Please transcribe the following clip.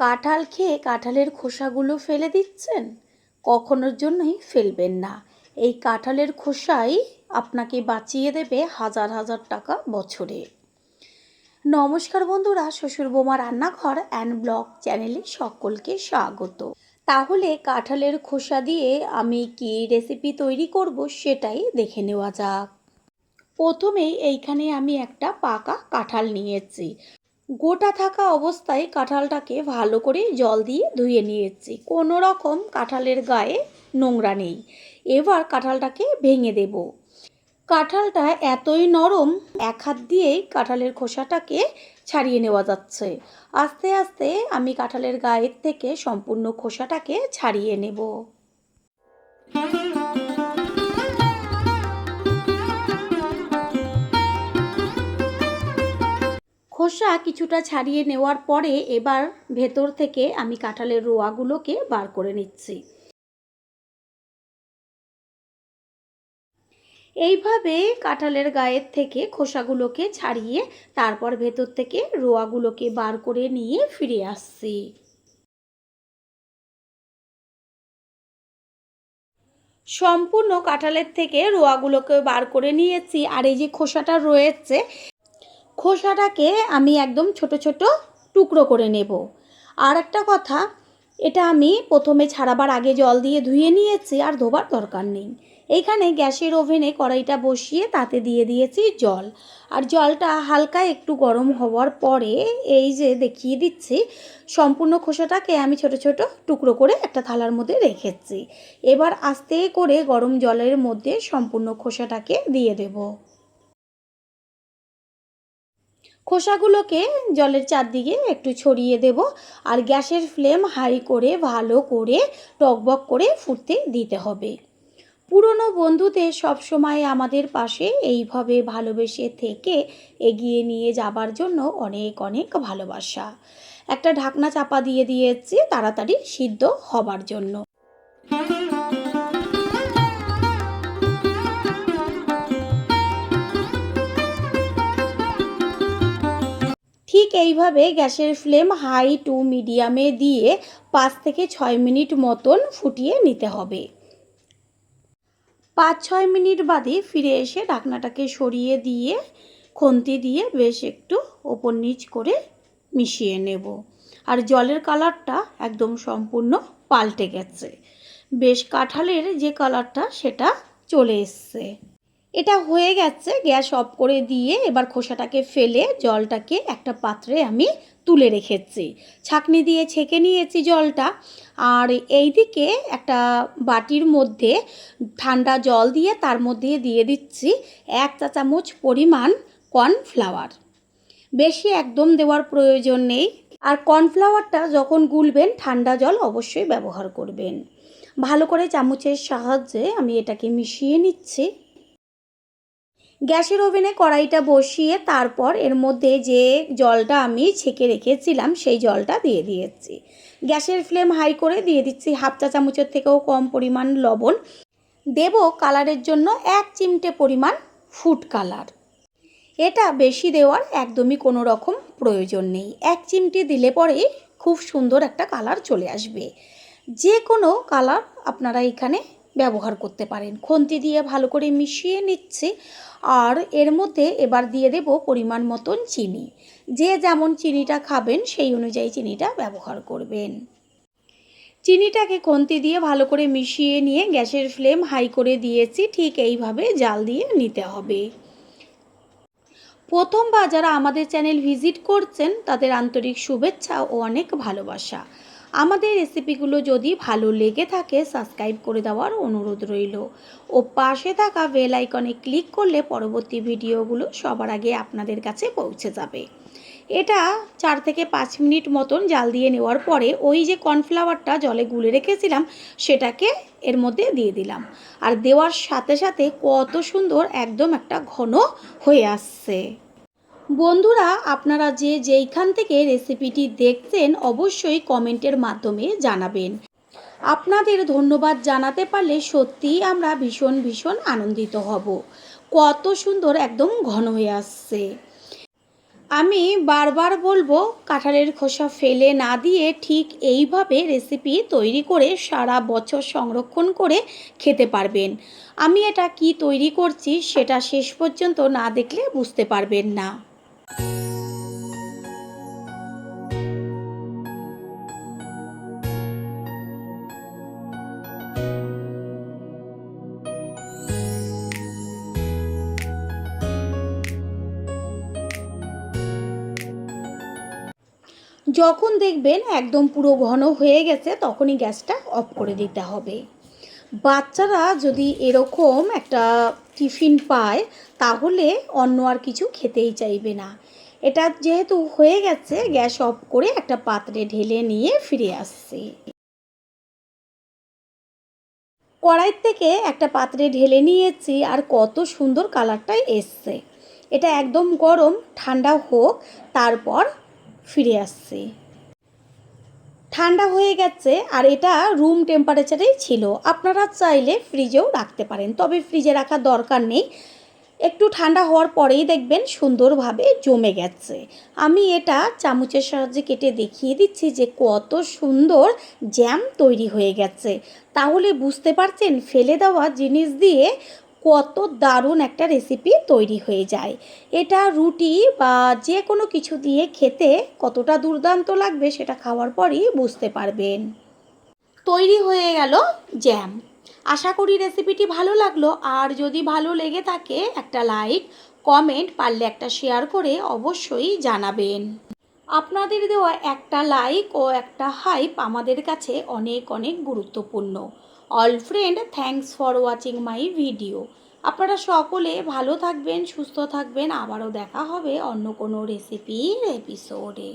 কাঁঠাল খেয়ে কাঁঠালের খোসাগুলো ফেলে দিচ্ছেন? কখনোর জন্যই ফেলবেন না। এই কাঁঠালের খোসাই আপনাকে বাঁচিয়ে দেবে হাজার হাজার টাকা বছরে। নমস্কার বন্ধুরা, শ্বশুর বৌমা রান্নাঘর অ্যান্ড ব্লগ চ্যানেলে সকলকে স্বাগত। তাহলে কাঁঠালের খোসা দিয়ে আমি কি রেসিপি তৈরি করব সেটাই দেখে নেওয়া যাক। প্রথমেই এইখানে আমি একটা পাকা কাঁঠাল নিয়েছি। গোটা থাকা অবস্থায় কাঁঠালটাকে ভালো করে জল দিয়ে ধুয়ে নিয়েছি। কোনো রকম কাঁঠালের গায়ে নোংরা নেই। এবার কাঁঠালটাকে ভেঙে দেব। কাঁঠালটা এতই নরম, এক হাত দিয়েই কাঁঠালের খোসাটাকে ছাড়িয়ে নেওয়া যাচ্ছে। আস্তে আস্তে আমি কাঁঠালের গায়ের থেকে সম্পূর্ণ খোসাটাকে ছাড়িয়ে নেব। খোসা কিছুটা ছাড়িয়ে নেওয়ার পরে এবার ভেতর থেকে আমি কাঁঠালের রোয়াগুলোকে বার করে নিচ্ছি। এইভাবে কাঁঠালের গায়ের থেকে খোসাগুলোকে ছাড়িয়ে তারপর ভেতর থেকে রোয়াগুলোকে বার করে নিয়ে ফিরে আসছি। সম্পূর্ণ কাঁঠালের থেকে রোয়াগুলোকে বার করে নিয়েছি। আর এই যে খোসাটা রয়েছে, খোসাটাকে আমি একদম ছোট ছোট টুকরো করে নেব। আর একটা কথা, এটা আমি প্রথমে ছাড়াবার আগে জল দিয়ে ধুয়ে নিয়েছি, আর ধোবার দরকার নেই। এইখানে গ্যাসের ওভেনে কড়াইটা বসিয়ে তাতে দিয়ে দিয়েছি জল। আর জলটা হালকা একটু গরম হওয়ার পরে এই যে দেখিয়ে দিচ্ছি, সম্পূর্ণ খোসাটাকে আমি ছোট ছোট টুকরো করে একটা থালার মধ্যে রেখেছি। এবার আস্তে করে গরম জলের মধ্যে সম্পূর্ণ খোসাটাকে দিয়ে দেব। খোসাগুলোকে জলের চারদিকে একটু ছড়িয়ে দেব। আর গ্যাসের ফ্লেম হাই করে ভালো করে টকবক করে ফুটতে দিতে হবে। পুরনো বন্ধুদের সবসময় আমাদের পাশে এইভাবে ভালোবেসে থেকে এগিয়ে নিয়ে যাবার জন্য অনেক অনেক ভালোবাসা। একটা ঢাকনা চাপা দিয়ে দিয়েছি তাড়াতাড়ি সিদ্ধ হবার জন্য। ঠিক এইভাবে গ্যাসের ফ্লেম হাই টু মিডিয়ামে দিয়ে 5 থেকে 6 মিনিট মতন ফুটিয়ে নিতে হবে। 5-6 মিনিট বাদে ফিরে এসে ঢাকনাটাকে সরিয়ে দিয়ে খুন্তি দিয়ে বেশ একটু ওপর নিচ করে মিশিয়ে নেব। আর জলের কালারটা একদম সম্পূর্ণ পাল্টে গেছে। বেশ কাঁঠালের যে কালারটা সেটা চলে এসছে। এটা হয়ে গেছে। গ্যাস অফ করে দিয়ে এবার খোসাটাকে ফেলে জলটাকে একটা পাত্রে আমি তুলে রেখেছি। ছাঁকনি দিয়ে ছেঁকে নিয়েছি জলটা। আর এই দিকে একটা বাটির মধ্যে ঠান্ডা জল দিয়ে তার মধ্যে দিয়ে দিচ্ছি 1 চা চামচ পরিমাণ কর্নফ্লাওয়ার। বেশি একদম দেওয়ার প্রয়োজন নেই। আর কর্নফ্লাওয়ারটা যখন গুলবেন ঠান্ডা জল অবশ্যই ব্যবহার করবেন। ভালো করে চামচের সাহায্যে আমি এটাকে মিশিয়ে নিচ্ছি। গ্যাসের ওভেনে কড়াইটা বসিয়ে তারপর এর মধ্যে যে জলটা আমি ছেঁকে রেখেছিলাম সেই জলটা দিয়ে দিয়েছি। গ্যাসের ফ্লেম হাই করে দিয়ে দিচ্ছি 1/2 চা চামচের থেকেও কম পরিমাণ লবণ। দেব কালারের জন্য 1 চিমটে পরিমাণ ফুড কালার। এটা বেশি দেওয়ার একদমই কোনো রকম প্রয়োজন নেই। 1 চিমটে দিলে পরেই খুব সুন্দর একটা কালার চলে আসবে। যে কোনো কালার আপনারা এখানে ব্যবহার করতে পারেন। খুন্তি দিয়ে ভালো করে মিশিয়ে নিচ্ছি। আর এর মধ্যে এবার দিয়ে দেব পরিমাণ মতন চিনি। যে যেমন চিনিটা খাবেন সেই অনুযায়ী চিনিটা ব্যবহার করবেন। চিনিটাকে খুন্তি দিয়ে ভালো করে মিশিয়ে নিয়ে গ্যাসের ফ্লেম হাই করে দিয়েছি। ঠিক এইভাবে জাল দিয়ে নিতে হবে। প্রথমবার যারা আমাদের চ্যানেল ভিজিট করছেন তাদের আন্তরিক শুভেচ্ছা ও অনেক ভালোবাসা। আমাদের রেসিপিগুলো যদি ভালো লেগে থাকে সাবস্ক্রাইব করে দেওয়ার অনুরোধ রইল ও পাশে থাকা বেল আইকনে ক্লিক করলে পরবর্তী ভিডিওগুলো সবার আগে আপনাদের কাছে পৌঁছে যাবে। এটা 4 থেকে 5 মিনিট মতন জাল দিয়ে নেওয়ার পরে ওই যে কর্নফ্লাওয়ারটা জলে গুলে রেখেছিলাম সেটাকে এর মধ্যে দিয়ে দিলাম। আর দেওয়ার সাথে সাথে কত সুন্দর একদম একটা ঘন হয়ে আসছে। বন্ধুরা, আপনারা যেইখান থেকে রেসিপিটি দেখছেন অবশ্যই কমেন্টের মাধ্যমে জানাবেন। আপনাদের ধন্যবাদ জানাতে পারলে সত্যিই আমরা ভীষণ ভীষণ আনন্দিত হব। কত সুন্দর একদম ঘন হয়ে আসছে। আমি বারবার বলবো কাঁঠালের খোসা ফেলে না দিয়ে ঠিক এইভাবে রেসিপি তৈরি করে সারা বছর সংরক্ষণ করে খেতে পারবেন। আমি এটা কি তৈরি করছি সেটা শেষ পর্যন্ত না দেখলে বুঝতে পারবেন না। যখন দেখবেন একদম পুরো ঘন হয়ে গেছে তখনই গ্যাসটা অফ করে দিতে হবে। বাচ্চারা যদি এরকম একটা টিফিন পায় তাহলে অন্য আর কিছু খেতেই চাইবে না। এটা যেহেতু হয়ে গেছে গ্যাস অফ করে একটা পাত্রে ঢেলে নিয়ে ফিরে আসছি। কড়াই থেকে একটা পাত্রে ঢেলে নিয়েছি আর কত সুন্দর কালারটাই এসছে। এটা একদম গরম, ঠান্ডা হোক তারপর ফিরে আসছি। ঠান্ডা হয়ে গেছে আর এটা রুম টেম্পারেচারেই ছিল। আপনারা চাইলে ফ্রিজেও রাখতে পারেন, তবে ফ্রিজে রাখার দরকার নেই। একটু ঠান্ডা হওয়ার পরেই দেখবেন সুন্দরভাবে জমে গেছে। আমি এটা চামচের সাহায্যে কেটে দেখিয়ে দিচ্ছি যে কত সুন্দর জ্যাম তৈরি হয়ে গেছে। তাহলে বুঝতে পারছেন ফেলে দেওয়া জিনিস দিয়ে কত দারুণ একটা রেসিপি তৈরি হয়ে যায়। এটা রুটি বা যে কোনো কিছু দিয়ে খেতে কতটা দুর্দান্ত লাগবে সেটা খাওয়ার পরই বুঝতে পারবেন। তৈরি হয়ে গেল জ্যাম। আশা করি রেসিপিটি ভালো লাগলো, আর যদি ভালো লেগে থাকে একটা লাইক, কমেন্ট, পারলে একটা শেয়ার করে অবশ্যই জানাবেন। আপনাদের দেওয়া একটা লাইক ও একটা হাইপ আমাদের কাছে অনেক অনেক গুরুত্বপূর্ণ। All friend, thanks for watching my video. আপনারা সকলে ভালো থাকবেন, সুস্থ থাকবেন। আবারও দেখা হবে অন্য কোনো রেসিপির এপিসোডে।